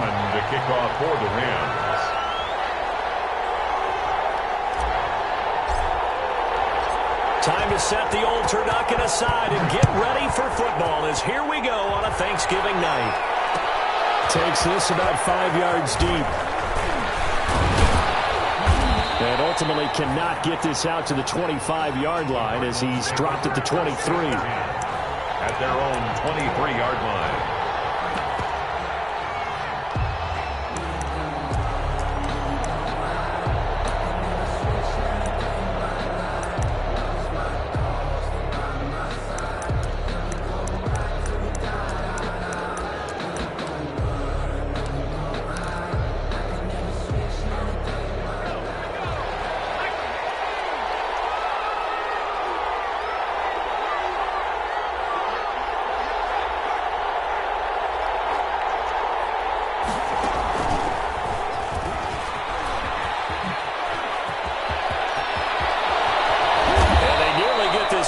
coming to kick off for the Rams. Time to set the old turducken aside and get ready for football as here we go on a Thanksgiving night. Takes this about 5 yards deep. And ultimately cannot get this out to the 25-yard line as he's dropped at the 23. At their own 23-yard line.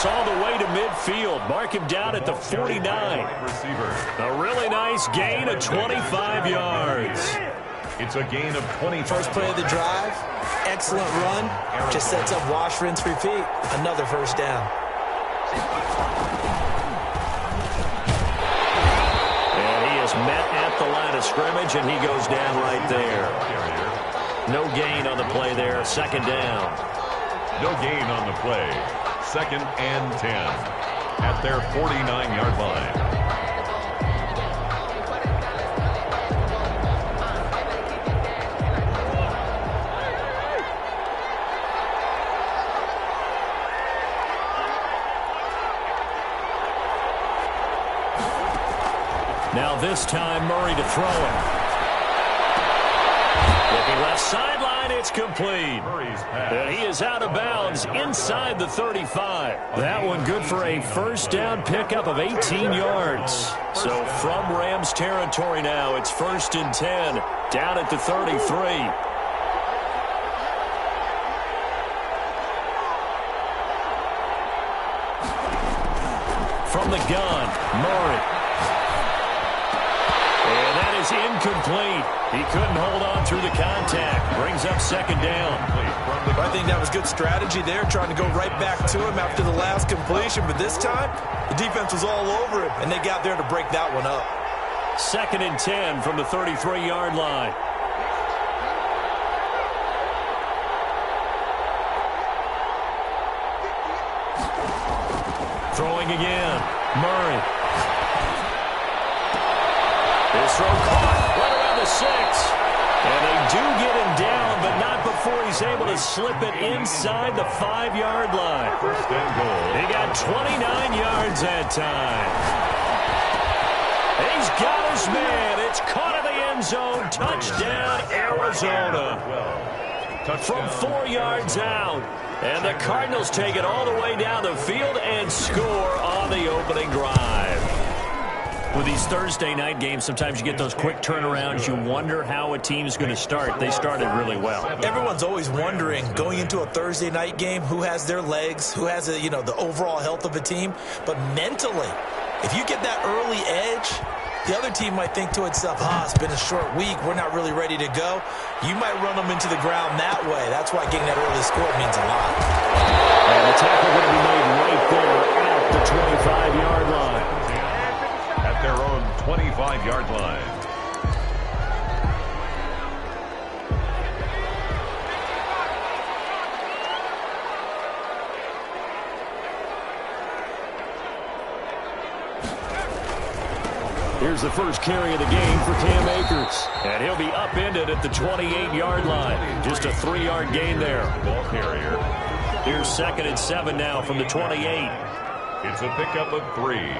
All the way to midfield. Mark him down at the 49. A really nice gain of 25 yards. It's a gain of 20. First play of the drive. Excellent run. Just sets up wash, rinse, repeat. Another first down. And he is met at the line of scrimmage, and he goes down right there. No gain on the play there. Second down. No gain on the play. Second and 10 at their 49-yard line. Now this time Murray to throw it. Looking left sideline, it's complete. And he is out of bounds inside the 35. That one good for a first down pickup of 18 yards. So from Rams territory now, it's 1st and 10 down at the 33. From the gun, Murray. And that is incomplete. He couldn't hold on through the contact. Brings up second down. I think that was good strategy there, trying to go right back to him after the last completion. But this time, the defense was all over him, and they got there to break that one up. 2nd and 10 from the 33-yard line. Throwing again. Murray. His throw caught right around the 6. And they do get him down, but not before he's able to slip it inside the 5-yard line. First and goal. He got 29 yards that time. He's got his man. It's caught in the end zone. Touchdown, Arizona. From 4 yards out. And the Cardinals take it all the way down the field and score on the opening drive. With these Thursday night games, sometimes you get those quick turnarounds. You wonder how a team's going to start. They started really well. Everyone's always wondering, going into a Thursday night game, who has their legs, who has the overall health of a team. But mentally, if you get that early edge, the other team might think to itself, it's been a short week, we're not really ready to go. You might run them into the ground that way. That's why getting that early score means a lot. And the tackle going to be made right there at the 25-yard line. At their own 25-yard line. Here's the first carry of the game for Cam Akers. And he'll be upended at the 28-yard line. Just a 3-yard gain there. Ball carrier. Here's 2nd and 7 now from the 28. It's a pickup of 3.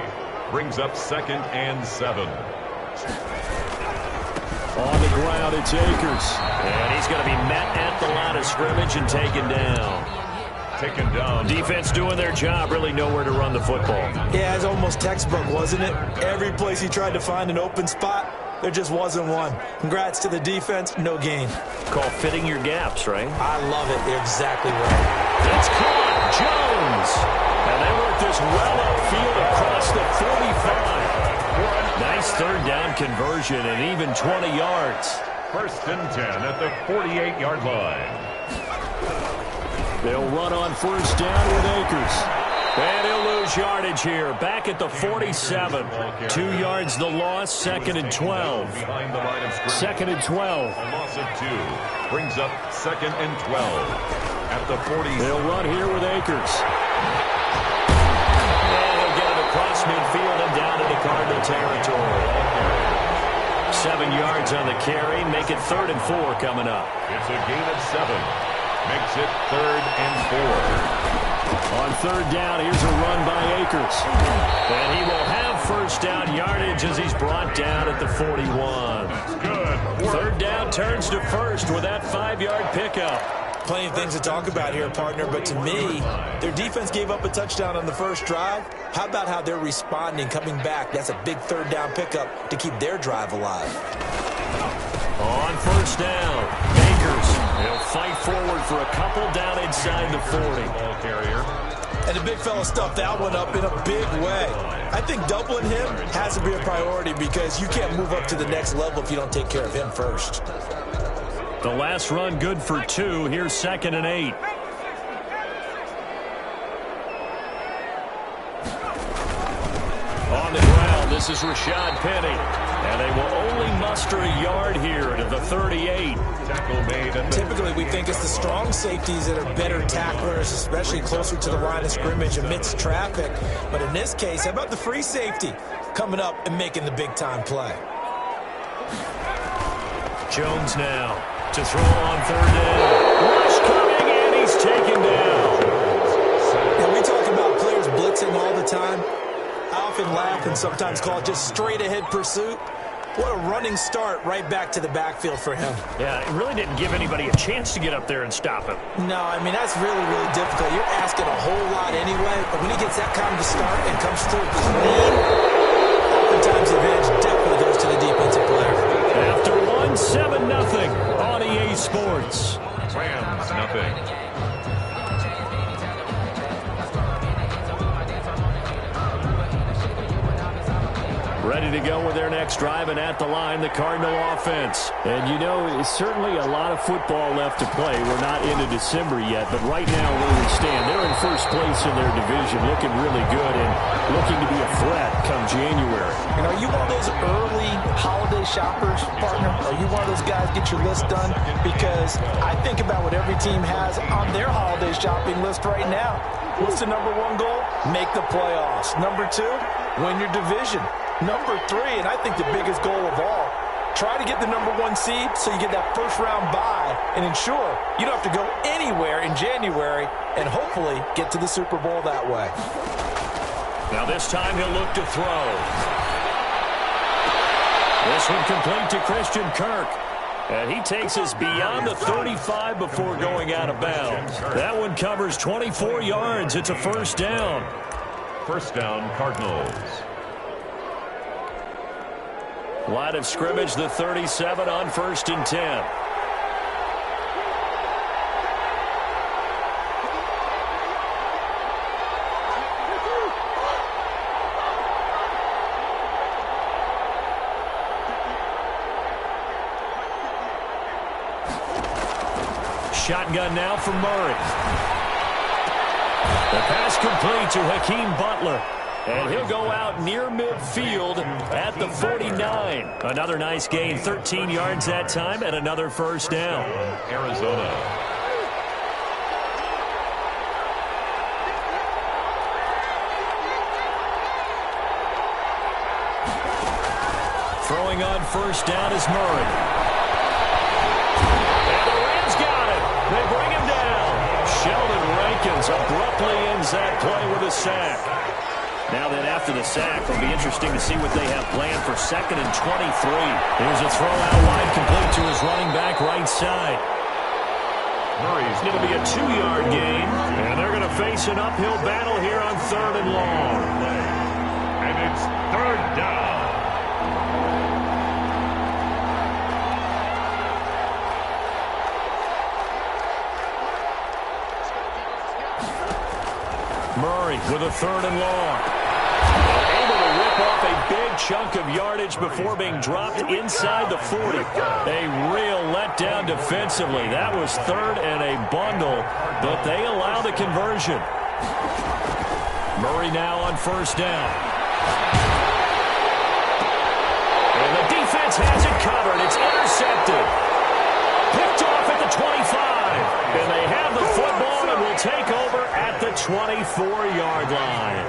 Brings up 2nd and 7. On the ground, it's Akers. And he's going to be met at the line of scrimmage and taken down. Taken down. Defense doing their job, really nowhere to run the football. Yeah, it's almost textbook, wasn't it? Every place he tried to find an open spot, there just wasn't one. Congrats to the defense, no gain. Call fitting your gaps, right? I love it. You're exactly right. It's caught. Jones. And they work this well upfield across the 45. Nice nice third down conversion and even 20 yards. 1st and 10 at the 48-yard line. They'll run on 1st down with Akers. And he'll lose yardage here. Back at the 47. 2 yards the loss. 2nd and 12. 2nd and 12. A loss of 2 brings up 2nd and 12 at the 40. They'll run here with Akers. And he'll get it across midfield and down into Cardinal territory. 7 yards on the carry. Make it 3rd and 4 coming up. It's a gain of 7. Makes it 3rd and 4. On 3rd down, here's a run by Akers. And he will have 1st down yardage as he's brought down at the 41. Good. 3rd down turns to 1st with that 5-yard pickup. Plenty of things to talk about here, partner, but to me, their defense gave up a touchdown on the first drive. How about how they're responding, coming back? That's a big 3rd down pickup to keep their drive alive. On 1st down, Akers. He'll fight forward for a couple down inside the 40. Ball carrier. And the big fella stuffed that one up in a big way. I think doubling him has to be a priority because you can't move up to the next level if you don't take care of him first. The last run good for 2. Here's 2nd and 8. On the ground, this is Rashad Penny. And they will only muster a yard here to the 38. Tackle made. Typically, we think it's the strong safeties that are better tacklers, especially closer to the line of scrimmage amidst traffic. But in this case, how about the free safety coming up and making the big-time play? Jones now to throw on 3rd down. Rush coming, and he's taken down. Now, we talk about players blitzing all the time. I often laugh and sometimes call it just straight-ahead pursuit. What a running start right back to the backfield for him. Yeah, it really didn't give anybody a chance to get up there and stop him. No, I mean, that's really, really difficult. You're asking a whole lot anyway, but when he gets that kind of a start and comes through clean, oftentimes the advantage definitely goes to the defensive player. After 7-0 on EA Sports. Rams, nothing. Ready to go with their next drive, and at the line, the Cardinal offense. And you know, it's certainly a lot of football left to play. We're not into December yet, but right now where we stand, they're in 1st place in their division, looking really good and looking to be a threat come January. And are you one of those early holiday shoppers, partner? Are you one of those guys get your list done? Because I think about what every team has on their holiday shopping list right now. What's the number 1 goal? Make the playoffs. Number 2, win your division. Number 3, and I think the biggest goal of all, try to get the number 1 seed so you get that first-round bye and ensure you don't have to go anywhere in January and hopefully get to the Super Bowl that way. Now this time he'll look to throw. This one complete to Christian Kirk. And he takes us beyond the 35 before going out of bounds. That one covers 24 yards. It's a 1st down. 1st down, Cardinals. Line of scrimmage, the 37 on 1st and 10. Shotgun now from Murray. The pass complete to Hakeem Butler. And he'll go out near midfield at the 49. Another nice gain, 13 yards that time, and another 1st down. Arizona. Throwing on 1st down is Murray. And the Rams got it. They bring him down. Sheldon Rankins abruptly ends that play with a sack. Now then, after the sack, it'll be interesting to see what they have planned for 2nd and 23. Here's a throw out wide complete to his running back right side. Murray's going to be a 2-yard gain, and they're going to face an uphill battle here on 3rd and long. And it's 3rd down. Murray with a 3rd and long. Able to rip off a big chunk of yardage before being dropped inside the 40. A real letdown defensively. That was third and a bundle, but they allow the conversion. Murray now on first down. And the defense has it covered. It's intercepted. Picked off at the 25. And they have the football and will take over at the 24-yard line.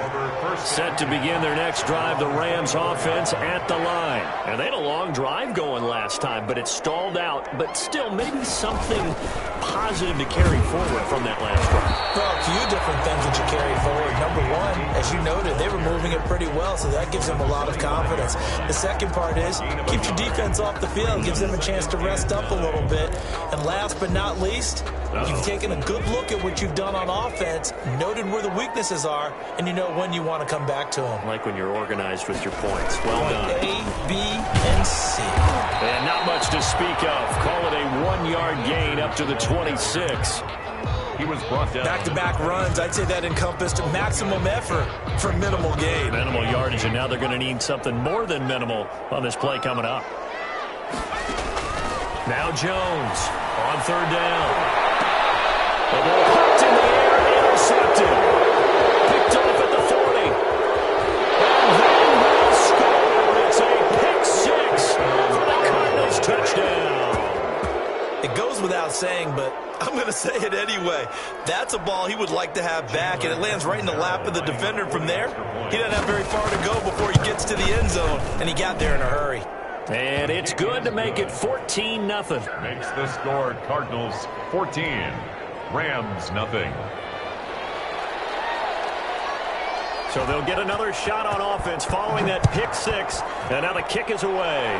Set to begin their next drive, the Rams offense at the line. And they had a long drive going last time, but it stalled out. But still, maybe something positive to carry forward from that last drive. Well, a few different things that you carried forward. Number one, as you noted, they were moving it pretty well, so that gives them a lot of confidence. The second part is, keeps your defense off the field, gives them a chance to rest up a little bit. And last but not least, you've taken a good look at what you've done on offense, noted where the weaknesses are, and you know when you want to come back to them. Like when you're organized with your points. Well done. A, B, and C. And not much to speak of. Call it a 1-yard gain up to the 26. He was brought down. Back-to-back runs, I'd say that encompassed maximum effort for minimal gain. Minimal yardage, and now they're going to need something more than minimal on this play coming up. Now Jones on third down. The ball popped in the air, intercepted. Picked off at the 40. And they will score. It's a pick six for the Cardinals touchdown. It goes without saying, but I'm going to say it anyway. That's a ball he would like to have back, and it lands right in the lap of the defender. From there, he doesn't have very far to go before he gets to the end zone, and he got there in a hurry. And it's good to make it 14-0. Makes the score Cardinals 14, Rams nothing. So they'll get another shot on offense following that pick six, and now the kick is away.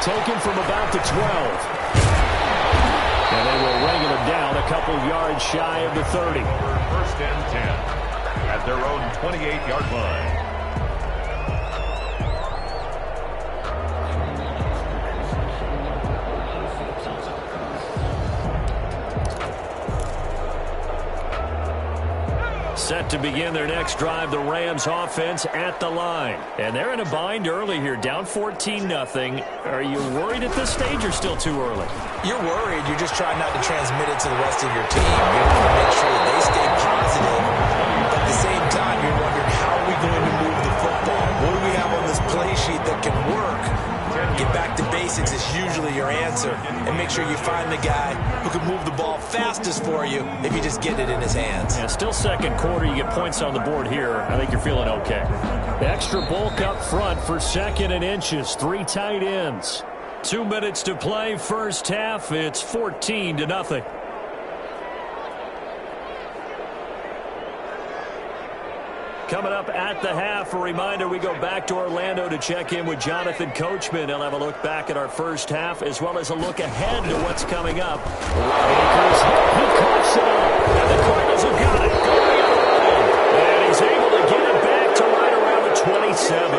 Taken from about the 12. And they will wrangle it down a couple yards shy of the 30. First and 10 at their own 28-yard line. Set to begin their next drive, the Rams offense at the line. And they're in a bind early here, down 14-0. Are you worried at this stage or still too early? You're worried. You're just trying not to transmit it to the rest of your team. You want to make sure that they stay positive. But at the same time, you're wondering, how are we going to move the football? What do we have on this play sheet that can work? Get back to basics is usually your answer. And make sure you find the guy who can move the ball fastest for you if you just get it in his hands. Yeah, still second quarter. You get points on the board here. I think you're feeling okay. Extra bulk up front for second and inches. 3 tight ends. 2 minutes to play first half. It's 14-0. Coming up at the half, a reminder, we go back to Orlando to check in with Jonathan Coachman. He'll have a look back at our first half as well as a look ahead to what's coming up. Akers, he coughs it up, and the Cardinals have got it going on. And he's able to get it back to right around the 27.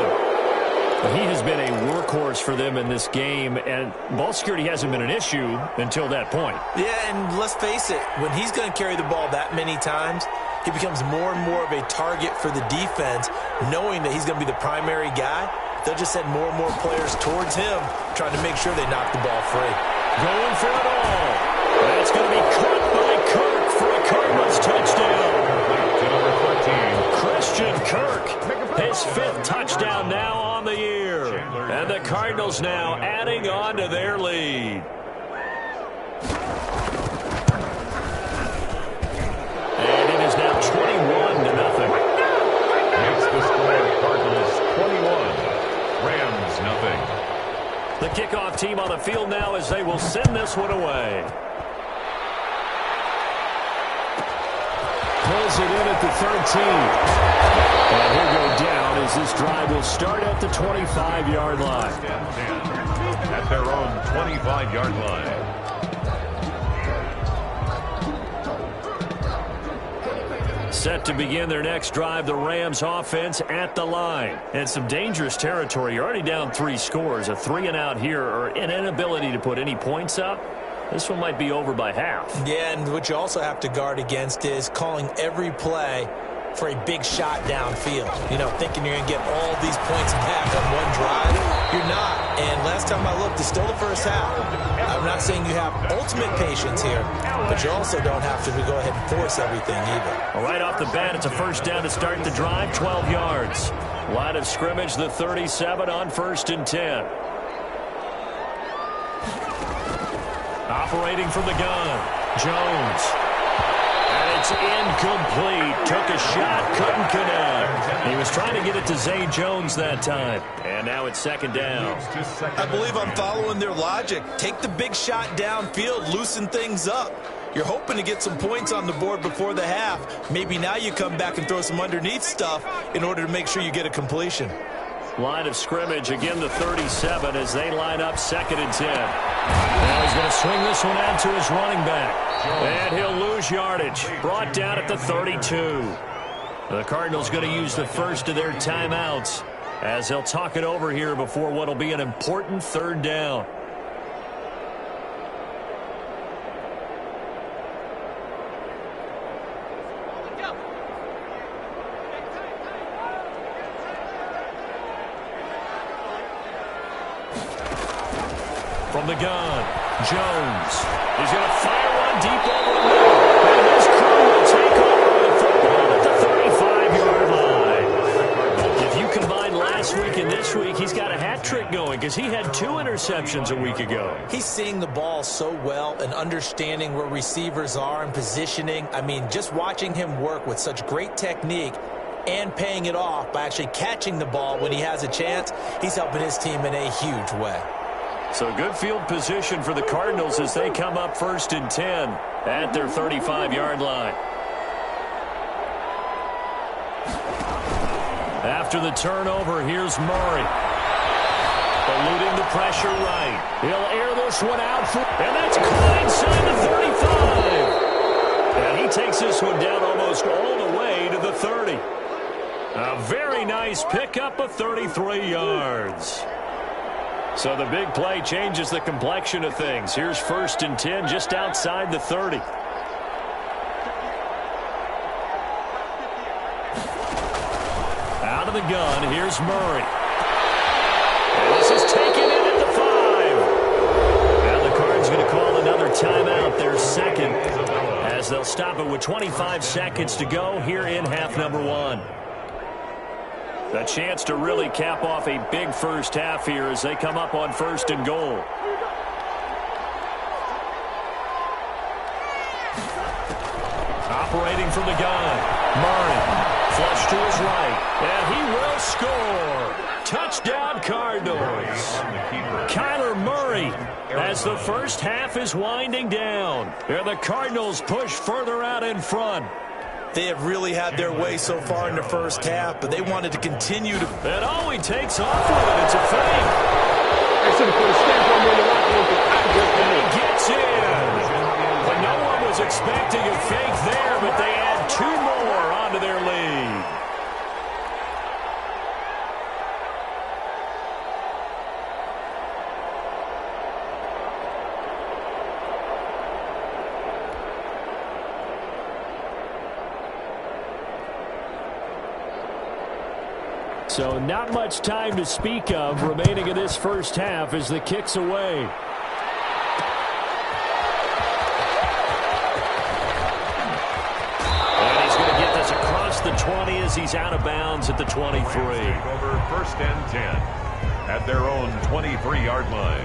He has been a workhorse for them in this game, and ball security hasn't been an issue until that point. Yeah, and let's face it, when he's going to carry the ball that many times, he becomes more and more of a target for the defense, knowing that he's going to be the primary guy. They'll just send more and more players towards him, trying to make sure they knock the ball free. Going for it all. That's going to be caught by Kirk for a Cardinals touchdown. To number 14. Christian Kirk, his 5th touchdown now on the year. And the Cardinals now adding on to their lead. And it is now 21-0. Makes the score Cardinals 21, Rams nothing. The kickoff team on the field now as they will send this one away. Pulls it in at the 13. And he'll go down as this drive will start at the 25-yard line. At their own 25-yard line. Set to begin their next drive, the Rams offense at the line. And some dangerous territory. You're already down 3 scores. A 3-and-out here or an inability to put any points up. This one might be over by half. Yeah, and what you also have to guard against is calling every play for a big shot downfield. You know, thinking you're going to get all these points back on one drive. You're not. And last time I looked, it's still the first half. I'm not saying you have ultimate patience here, but you also don't have to go ahead and force everything either. Well, right off the bat, it's a first down to start the drive, 12 yards. Line of scrimmage, the 37 on 1st and 10. Operating from the gun, Jones. And it's incomplete. Took a shot, couldn't connect. He was trying to get it to Zay Jones that time. And now it's 2nd down. I believe I'm following their logic. Take the big shot downfield, loosen things up. You're hoping to get some points on the board before the half. Maybe now you come back and throw some underneath stuff in order to make sure you get a completion. Line of scrimmage, again the 37 as they line up 2nd and 10. Now he's going to swing this one out to his running back. And he'll lose yardage. Brought down at the 32. The Cardinals going to use the first of their timeouts as they'll talk it over here before what will be an important 3rd down. From the gun, Jones. He's going to fire one deep over the middle. And his crew will take over the football at the 35-yard line. If you combine last week and this week, he's got a hat trick going because he had 2 interceptions a week ago. He's seeing the ball so well and understanding where receivers are and positioning. I mean, just watching him work with such great technique and paying it off by actually catching the ball when he has a chance, he's helping his team in a huge way. So good field position for the Cardinals as they come up 1st and 10 at their 35-yard line. After the turnover, here's Murray. Eluding the pressure right. He'll air this one out, and that's caught inside the 35. And he takes this one down almost all the way to the 30. A very nice pickup of 33 yards. So the big play changes the complexion of things. Here's 1st and 10 just outside the 30. Out of the gun, here's Murray. And this is taken in at the 5. Now the Cards going to call another timeout, their 2nd, as they'll stop it with 25 seconds to go here in half number 1. A chance to really cap off a big first half here as they come up on 1st and goal. Operating from the gun, Murray. Flush to his right, and he will score. Touchdown, Cardinals. Kyler Murray, as the first half is winding down. And the Cardinals push further out in front. They have really had their way so far in the first half, but they wanted to continue to. And oh, he takes off with it. It's a fake. I should have put a stamp on the locker. And he gets in. But no one was expecting a fake there, but they add 2 more onto their lead. So not much time to speak of remaining in this first half as the kick's away. And he's going to get this across the 20 as he's out of bounds at the 23. Over 1st and 10 at their own 23-yard line.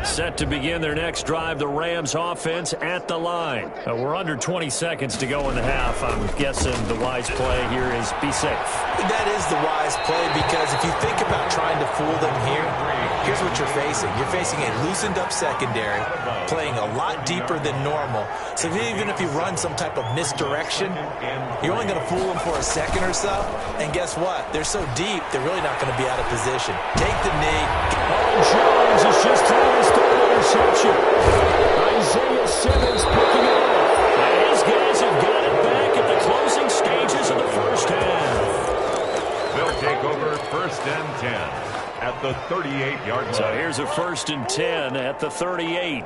Set to begin their next drive, the Rams offense at the line. We're under 20 seconds to go in the half. I'm guessing the wise play here is be safe. That is the wise play, because if you think about trying to fool them here, here's what you're facing. You're facing a loosened up secondary, playing a lot deeper than normal. So even if you run some type of misdirection, you're only going to fool them for a second or so. And guess what? They're so deep, they're really not going to be out of position. Take the knee. Jones has just thrown his third interception. Isaiah Simmons picking it up. And his guys have got it back at the closing stages of the first half. They'll take over 1st and 10 the 38-yard line. So here's a 1st and 10 at the 38.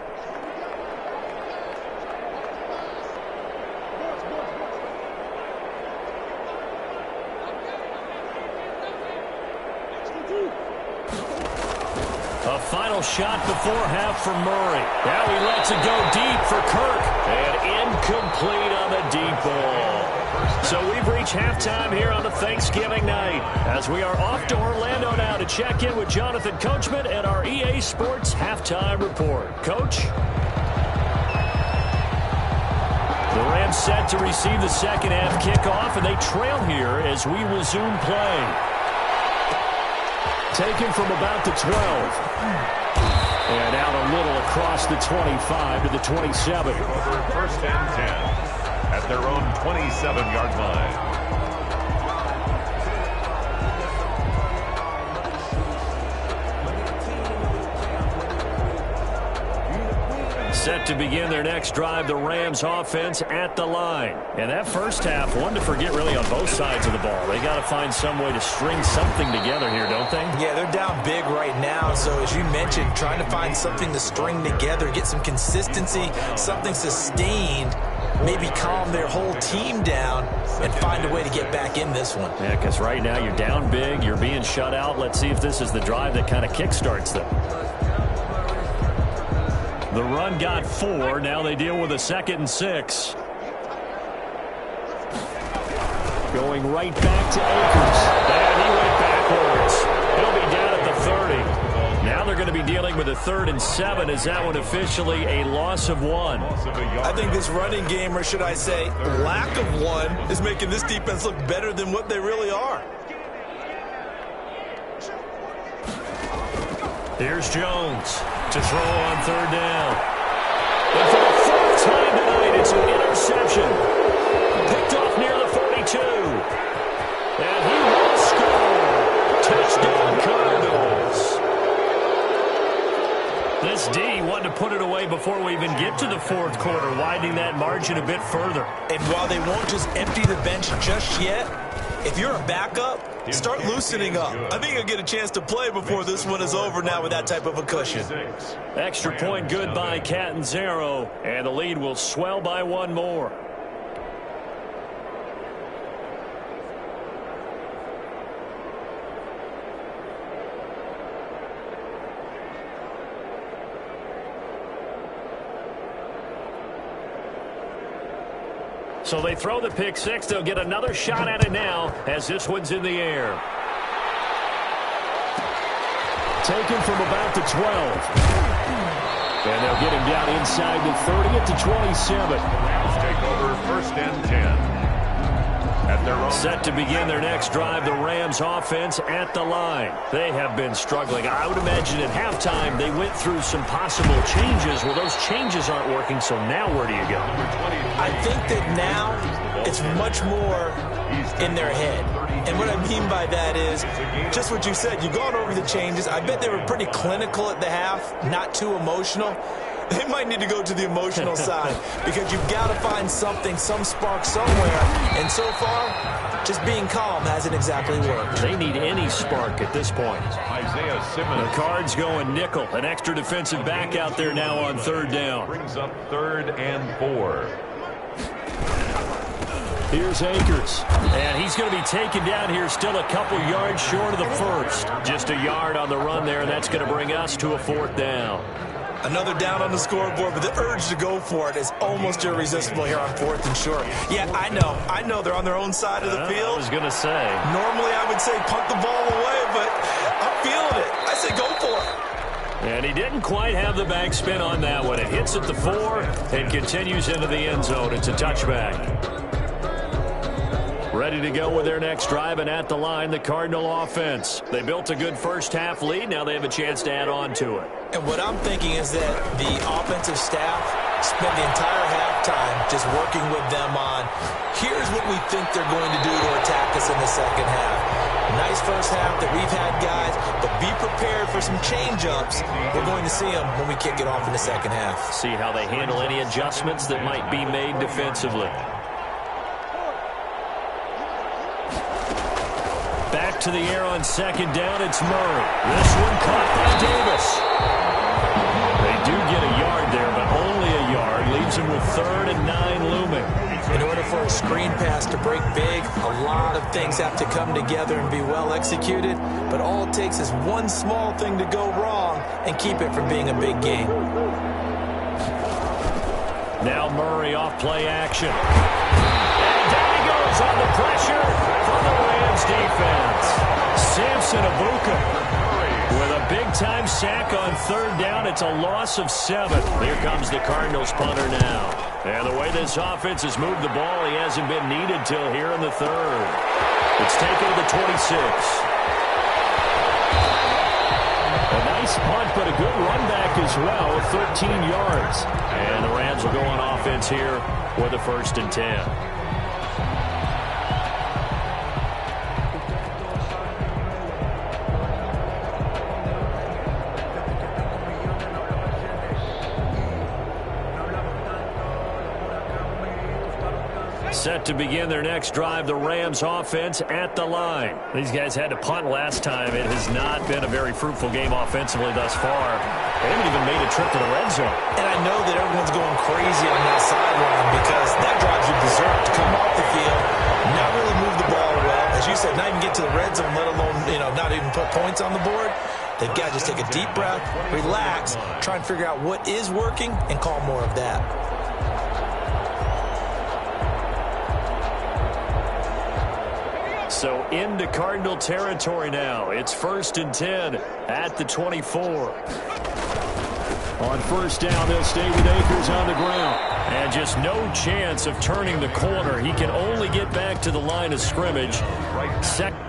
A final shot before half for Murray. Now he lets it go deep for Kirk. And incomplete on the deep ball. So we've reached halftime here on a Thanksgiving night, as we are off to Orlando now to check in with Jonathan Coachman and our EA Sports Halftime Report. Coach? The Rams set to receive the second half kickoff, and they trail here as we resume play. Taken from about the 12. And out a little across the 25 to the 27. 1st and 10 at their own 27-yard line. Set to begin their next drive, the Rams offense at the line. And that first half, one to forget really on both sides of the ball. They got to find some way to string something together here, don't they? Yeah, they're down big right now. So as you mentioned, trying to find something to string together, get some consistency, something sustained, maybe calm their whole team down and find a way to get back in this one. Yeah, because right now you're down big, you're being shut out. Let's see if this is the drive that kind of kickstarts them. The run got 4. Now they deal with a 2nd and 6. Going right back to Akers. And he went backwards. He'll be down at the 30. Now they're going to be dealing with a 3rd and 7. Is that one officially a loss of 1? I think this running game, or should I say lack of one, is making this defense look better than what they really are. Here's Jones to throw on 3rd down. And for the 4th time tonight, it's an interception. Picked off near the 42. And he will score. Touchdown Cardinals. This D wanted to put it away before we even get to the 4th quarter, widening that margin a bit further. And while they won't just empty the bench just yet, if you're a backup, start loosening up. I think you'll get a chance to play before this one is over now with that type of a cushion. Extra point good by Catanzaro, and the lead will swell by 1 more. So they throw the pick 6. They'll get another shot at it now as this one's in the air. Taken from about the 12. And they'll get him down inside the 30 at the 27. Rams take over 1st and 10. At their own. Set to begin their next drive, the Rams offense at the line. They have been struggling. I would imagine at halftime they went through some possible changes. Well, those changes aren't working, so now where do you go? I think that now it's much more in their head. And what I mean by that is just what you said. You've gone over the changes. I bet they were pretty clinical at the half, not too emotional. They might need to go to the emotional side because you've got to find something, some spark somewhere. And so far, just being calm hasn't exactly worked. They need any spark at this point. Isaiah Simmons. The Cards going nickel. An extra defensive back out there now on 3rd down. Brings up 3rd and 4. Here's Akers. And he's going to be taken down here still a couple yards short of the 1st. Just a yard on the run there, and that's going to bring us to a 4th down. Another down on the scoreboard, but the urge to go for it is almost irresistible here on 4th and short. Yeah, I know they're on their own side of the field. I was going to say. Normally I would say punt the ball away, but I'm feeling it. I say go for it. And he didn't quite have the backspin on that one. It hits at the 4 and continues into the end zone. It's a touchback. Ready to go with their next drive, and at the line, the Cardinal offense. They built a good first half lead. Now they have a chance to add on to it. And what I'm thinking is that the offensive staff spent the entire halftime just working with them on, here's what we think they're going to do to attack us in the second half. Nice first half that we've had, guys, but be prepared for some change-ups. We're going to see them when we kick it off in the second half. See how they handle any adjustments that might be made defensively. Back back to the air on second down. It's Murray. This one caught by Davis. They do get a yard there, but only a yard. Leaves him with 3rd and 9 looming. In order for a screen pass to break big, a lot of things have to come together and be well executed. But all it takes is one small thing to go wrong and keep it from being a big game. Now Murray off play action. And down he goes on the pressure from the Rams defense. Samson Abuka with a big-time sack on 3rd down. It's a loss of 7. Here comes the Cardinals punter now. And the way this offense has moved the ball, he hasn't been needed till here in the 3rd. It's taken to the 26. A nice punt, but a good run back as well, 13 yards. And the Rams will go on offense here with a 1st and 10. Set to begin their next drive, the Rams offense at the line. These guys had to punt last time. It has not been a very fruitful game offensively thus far. They haven't even made a trip to the red zone. And I know that everyone's going crazy on that sideline because that drives you berserk to come off the field, not really move the ball well. As you said, not even get to the red zone, let alone, not even put points on the board. They've got to just take a deep breath, relax, try and figure out what is working, and call more of that. So into Cardinal territory now. It's 1st and 10 at the 24. On 1st down, they'll stay with Akers on the ground. And just no chance of turning the corner. He can only get back to the line of scrimmage. Second.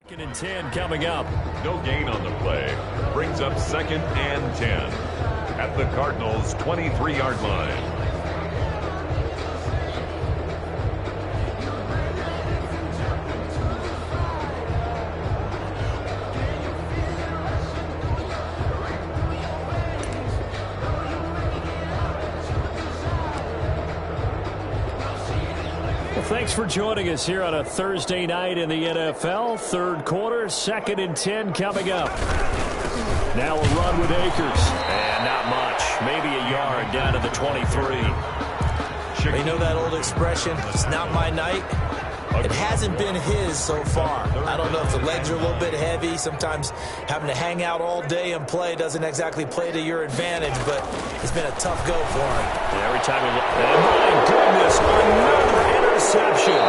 Second and 10 coming up. No gain on the play. Brings up 2nd and 10 at the Cardinals' 23-yard line. Thanks for joining us here on a Thursday night in the NFL. Third quarter, 2nd and 10 coming up. Now a run with Akers. And not much. Maybe a yard down to the 23. You know that old expression, it's not my night? It hasn't been his so far. I don't know if the legs are a little bit heavy. Sometimes having to hang out all day and play doesn't exactly play to your advantage, but it's been a tough go for him. Yeah, every time we look. Oh, my goodness, another interception.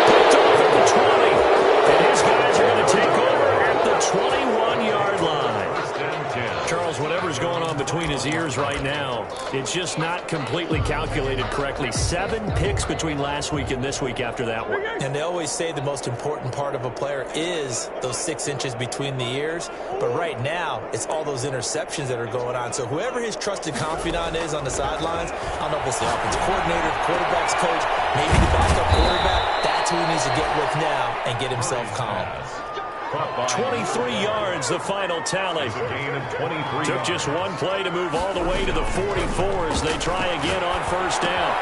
Picked off at the 20. And his guys are going to take over at the 21-yard line. Charles, whatever's going on between his ears right now, it's just not completely calculated correctly. 7 picks between last week and this week after that one. And they always say the most important part of a player is those 6 inches between the ears. But right now, it's all those interceptions that are going on. So whoever his trusted confidant is on the sidelines, I don't know if it's the offensive coordinator, the quarterback's coach, maybe the backup quarterback, that's who he needs to get with now and get himself calm. 23 yards, the final tally. Took just one play to move all the way to the 44 as they try again on first down.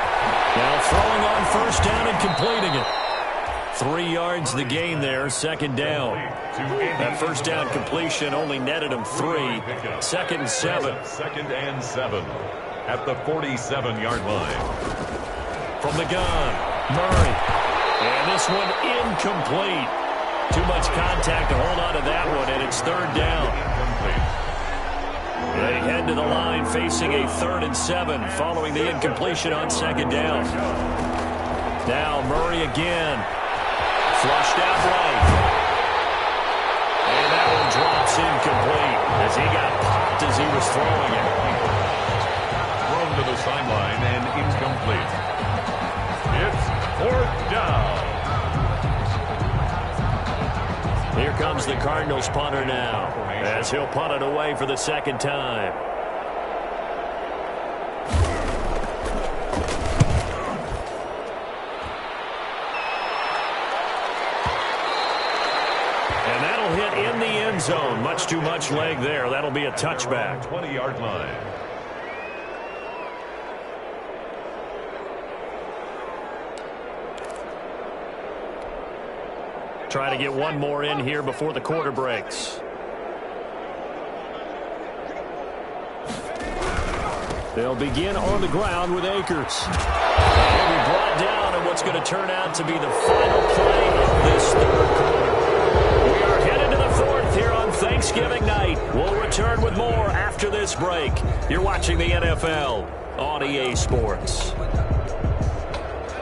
Now throwing on first down and completing it. 3 yards the gain there, 2nd down. That first down completion only netted him 3. 2nd and 7. 2nd and 7 at the 47-yard line. From the gun, Murray. And this one incomplete. Too much contact to hold on to that one, and it's 3rd down. They head to the line facing a 3rd and 7 following the incompletion on 2nd down. Now Murray again. Flushed out right. And that one drops incomplete as he got popped as he was throwing it. Thrown to the sideline and incomplete. It's 4th down. Here comes the Cardinals punter now as he'll punt it away for the 2nd time. And that'll hit in the end zone. Much too much leg there. That'll be a touchback. 20-yard line. Try to get one more in here before the quarter breaks. They'll begin on the ground with Akers. He'll be brought down in what's going to turn out to be the final play of this 3rd quarter. We are headed to the 4th here on Thanksgiving night. We'll return with more after this break. You're watching the NFL on EA Sports.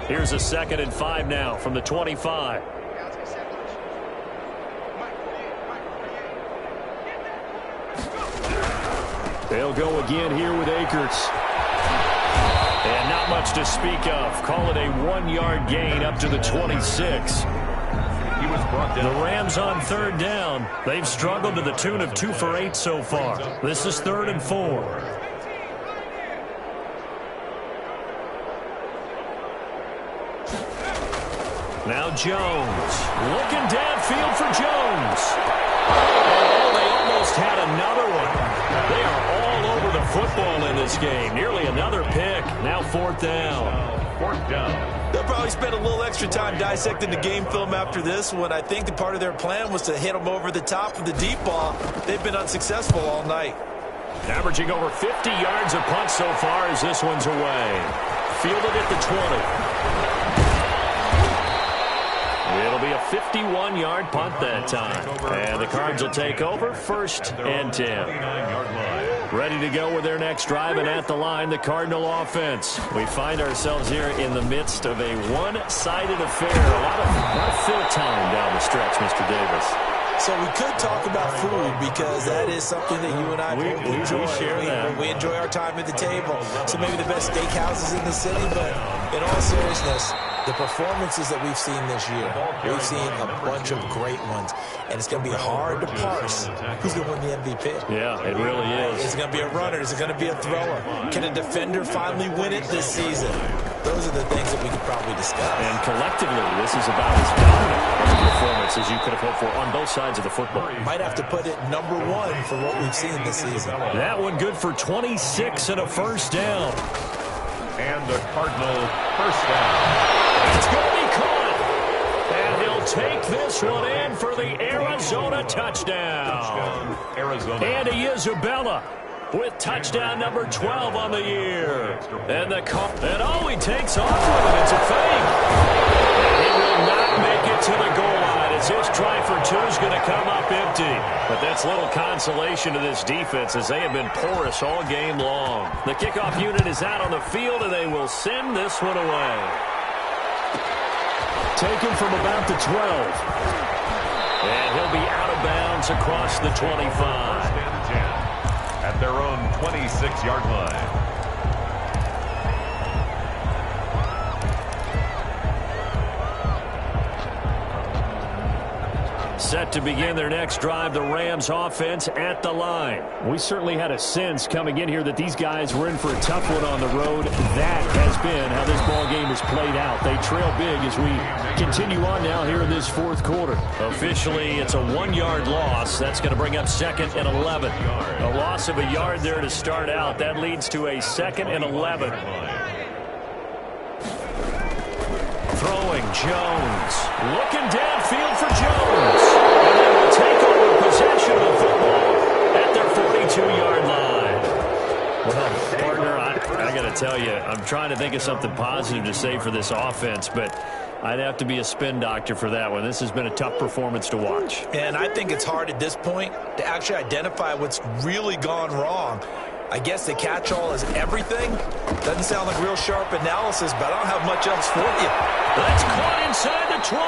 Here's a 2nd and 5 now from the 25. They'll go again here with Akers. And not much to speak of. Call it a 1-yard gain up to the 26. He was brought down. The Rams on 3rd down. They've struggled to the tune of 2 for 8 so far. This is 3rd and 4. Now Jones. Looking downfield for Jones. Oh, they almost had another one. They are all over the football in this game. Nearly another pick. Now 4th down. 4th down. They'll probably spend a little extra time dissecting the game film after this one. I think the part of their plan was to hit them over the top with the deep ball. They've been unsuccessful all night. Averaging over 50 yards a punt so far as this one's away. Fielded at the 20. It'll be a 51-yard punt that time. And the Cards will take over 1st and 10. Ready to go with their next drive, and at the line, the Cardinal offense. We find ourselves here in the midst of a one-sided affair. A lot of fill time down the stretch, Mr. Davis. So we could talk about food because that is something that you and I enjoy. We share that. We enjoy our time at the table. So maybe the best steakhouses in the city, but in all seriousness, The performances that we've seen this year, we've seen a bunch of great ones, and it's going to be hard to parse who's going to win the MVP. Yeah, it really is. Is it going to be a runner? Is it going to be a thrower? Can a defender finally win it this season? Those are the things that we could probably discuss. And collectively, this is about as dominant of a performance as you could have hoped for on both sides of the football. Might have to put it number one for what we've seen this season. That one good for 26 and a first down. And a Cardinal first down. It's going to be caught. And he'll take this one in for the Arizona touchdown. Arizona. Andy Isabella with touchdown number 12 on the year. And he takes off with it. It's a fake. And he will not make it to the goal line as his try for two is going to come up empty. But that's little consolation to this defense as they have been porous all game long. The kickoff unit is out on the field, and they will send this one away. Taken from about the 12. And he'll be out of bounds across the 25. At their own 26-yard line. Set to begin their next drive, the Rams offense at the line. We certainly had a sense coming in here that these guys were in for a tough one on the road. That has been how this ball game has played out. They trail big as we continue on now here in this fourth quarter. Officially, it's a 1-yard loss. That's going to bring up 2nd and 11. A loss of a yard there to start out. That leads to a 2nd and 11. Throwing Jones. Looking downfield for Jones. And they will take over possession of the football at their 42-yard line. Well, partner, I got to tell you, I'm trying to think of something positive to say for this offense, but I'd have to be a spin doctor for that one. This has been a tough performance to watch. And I think it's hard at this point to actually identify what's really gone wrong. I guess the catch-all is everything. Doesn't sound like real sharp analysis, but I don't have much else for you. That's caught inside the 20.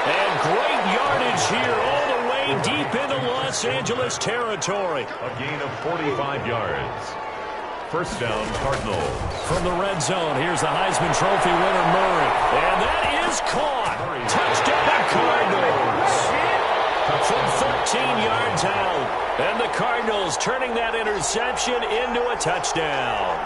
And great yardage here all the way deep into Los Angeles territory. A gain of 45 yards. First down, Cardinals. From the red zone, here's the Heisman Trophy winner, Murray. And that is caught. Touchdown, Cardinals. From 13 yards out. And the Cardinals turning that interception into a touchdown.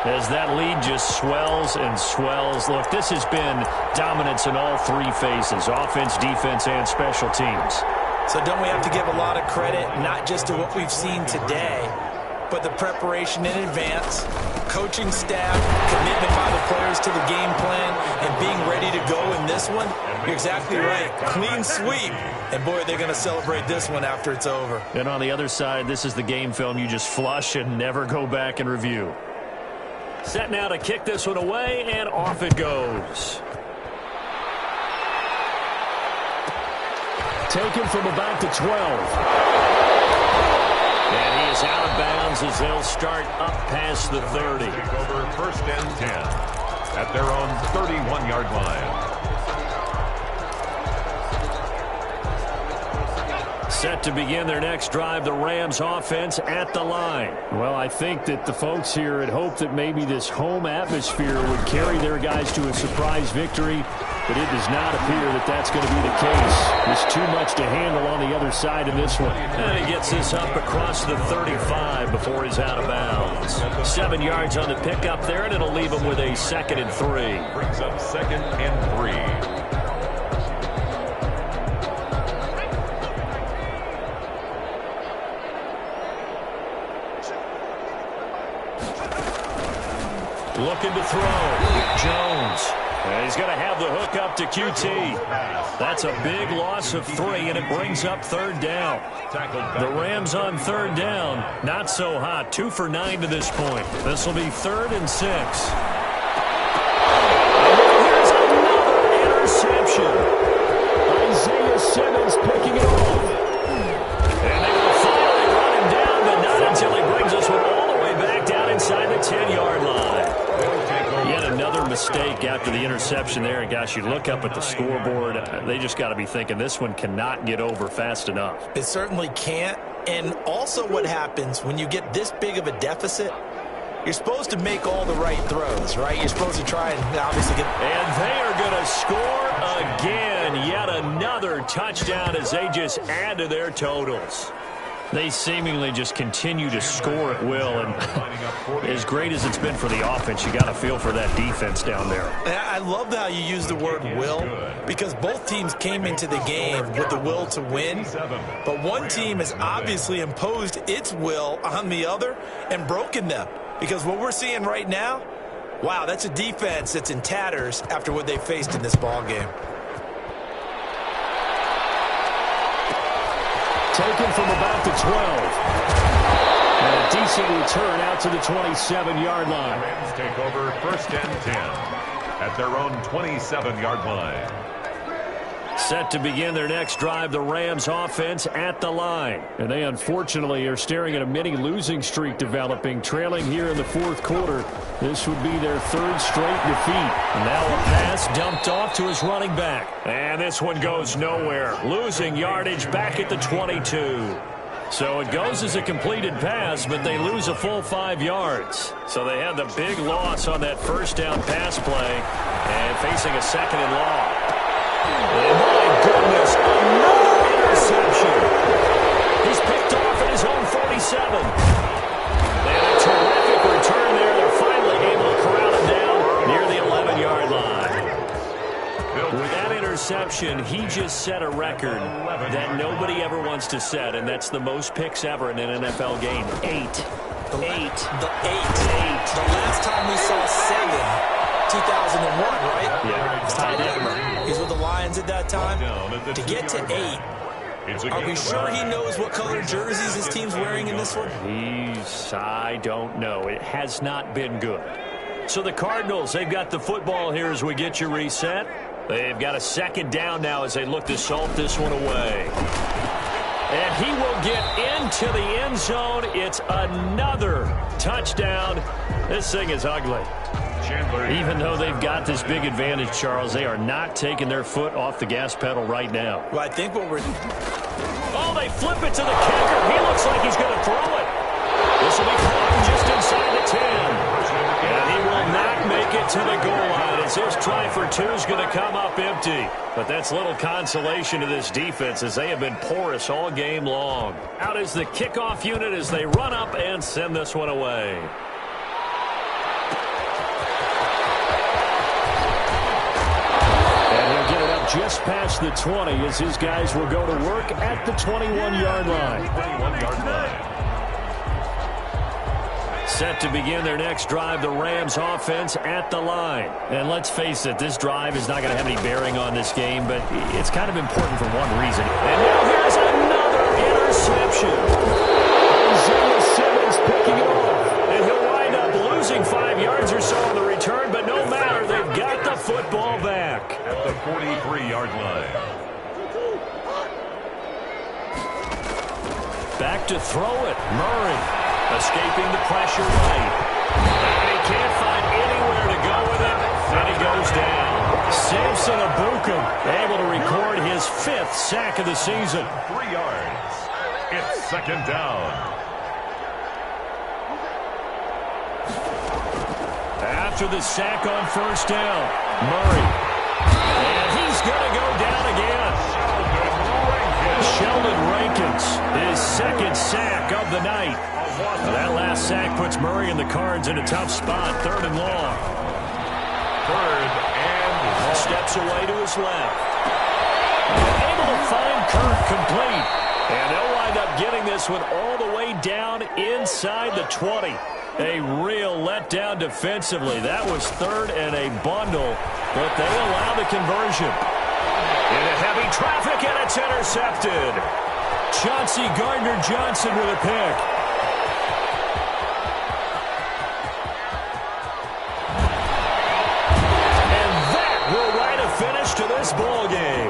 As that lead just swells and swells. Look, this has been dominance in all three phases, offense, defense, and special teams. So don't we have to give a lot of credit, not just to what we've seen today, but the preparation in advance, coaching staff, commitment by the players to the game plan, and being ready to go in this one? You're exactly right. Clean sweep. And, boy, they're going to celebrate this one after it's over. And on the other side, this is the game film you just flush and never go back and review. Set now to kick this one away, and off it goes. Taken from about the 12. And he is out of bounds as they'll start up past the 30. Take over 1st and 10 at their own 31-yard line. Set to begin their next drive, the Rams offense at the line. Well, I think that the folks here had hoped that maybe this home atmosphere would carry their guys to a surprise victory, but it does not appear that that's going to be the case. There's too much to handle on the other side in this one. And he gets this up across the 35 before he's out of bounds. 7 yards on the pickup there, and it'll leave him with a 2nd and 3. Brings up 2nd and 3. Looking to throw. Jones. And he's going to have the hook up to QT. That's a big loss of 3, and it brings up 3rd down. The Rams on 3rd down. Not so hot. 2 for 9 to this point. This will be 3rd and 6. Here's another interception. Isaiah Simmons picking it off. And they will finally run him down, but not until he brings this one all the way back down inside the 10-yard line. Yet another mistake after the interception there. And, gosh, you look up at the scoreboard. They just got to be thinking this one cannot get over fast enough. It certainly can't. And also what happens when you get this big of a deficit, you're supposed to make all the right throws, right? You're supposed to try and obviously get... And they are going to score again. Yet another touchdown as they just add to their totals. They seemingly just continue to score at will, and as great as it's been for the offense, you got to feel for that defense down there. And I love how you use the word will, because both teams came into the game with the will to win, but one team has obviously imposed its will on the other and broken them. Because what we're seeing right now, wow, that's a defense that's in tatters after what they faced in this ball game. Taken from about the 12. And a decent return out to the 27-yard line. Rams take over 1st and 10 at their own 27-yard line. Set to begin their next drive, the Rams offense at the line. And they unfortunately are staring at a mini losing streak developing, trailing here in the fourth quarter. This would be their third straight defeat. Now a pass dumped off to his running back. And this one goes nowhere. Losing yardage back at the 22. So it goes as a completed pass, but they lose a full 5 yards. So they had the big loss on that first down pass play and facing a 2nd and long. And my goodness, another interception. He's picked off at his own 47. And a terrific return there. They're finally able to corral him down near the 11-yard line. With that interception, he just set a record that nobody ever wants to set, and that's the most picks ever in an NFL game. 8. The last time we saw 7, 2001, right? Yeah. It's Ty Detmer. He's with the Lions at that time. To get to 8, are we sure he knows what color jerseys his team's wearing in this one? I don't know. It has not been good. So the Cardinals, they've got the football here as we get you reset. They've got a 2nd down now as they look to salt this one away. And he will get into the end zone. It's another touchdown. This thing is ugly. Even though they've got this big advantage, Charles, they are not taking their foot off the gas pedal right now. Well, I think what we're... Oh, they flip it to the kicker. He looks like he's going to throw it. This will be caught just inside the 10. And he will not make it to the goal line as his try for 2 is going to come up empty. But that's little consolation to this defense as they have been porous all game long. Out is the kickoff unit as they run up and send this one away. Just past the 20 as his guys will go to work at the 21-yard line. Set to begin their next drive, the Rams offense at the line. And let's face it, this drive is not going to have any bearing on this game, but it's kind of important for one reason. And now here's another interception. Isaiah Simmons picking it off. And he'll wind up losing 5 yards or so on the return, but no matter, they've got the football back. At the 43-yard line. Back to throw it. Murray escaping the pressure right. And he can't find anywhere to go with it. And he goes down. Samson Abuka able to record his 5th sack of the season. 3 yards. It's 2nd down. After the sack on 1st down, Murray. And he's going to go down again. Sheldon Rankins, his 2nd sack of the night. That last sack puts Murray and the Cards in a tough spot. 3rd and long. 3rd and long. Steps away to his left. Able to find Kirk complete. And they'll wind up getting this one all the way down inside the 20. A real letdown defensively. That was 3rd and a bundle, but they allow the conversion. Into heavy traffic, and it's intercepted. Chauncey Gardner-Johnson with a pick. And that will write a finish to this ball game.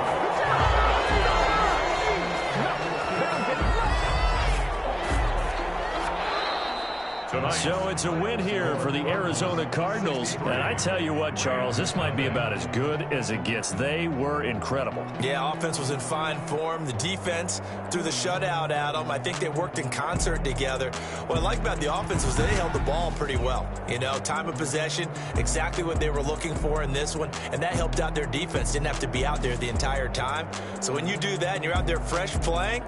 tonight. So it's a win here for the Arizona Cardinals. And I tell you what, Charles, this might be about as good as it gets. They were incredible. Yeah, offense was in fine form. The defense threw the shutout at them. I think they worked in concert together. What I like about the offense was they held the ball pretty well. You know, time of possession, exactly what they were looking for in this one, and that helped out their defense. Didn't have to be out there the entire time. So when you do that and you're out there fresh playing,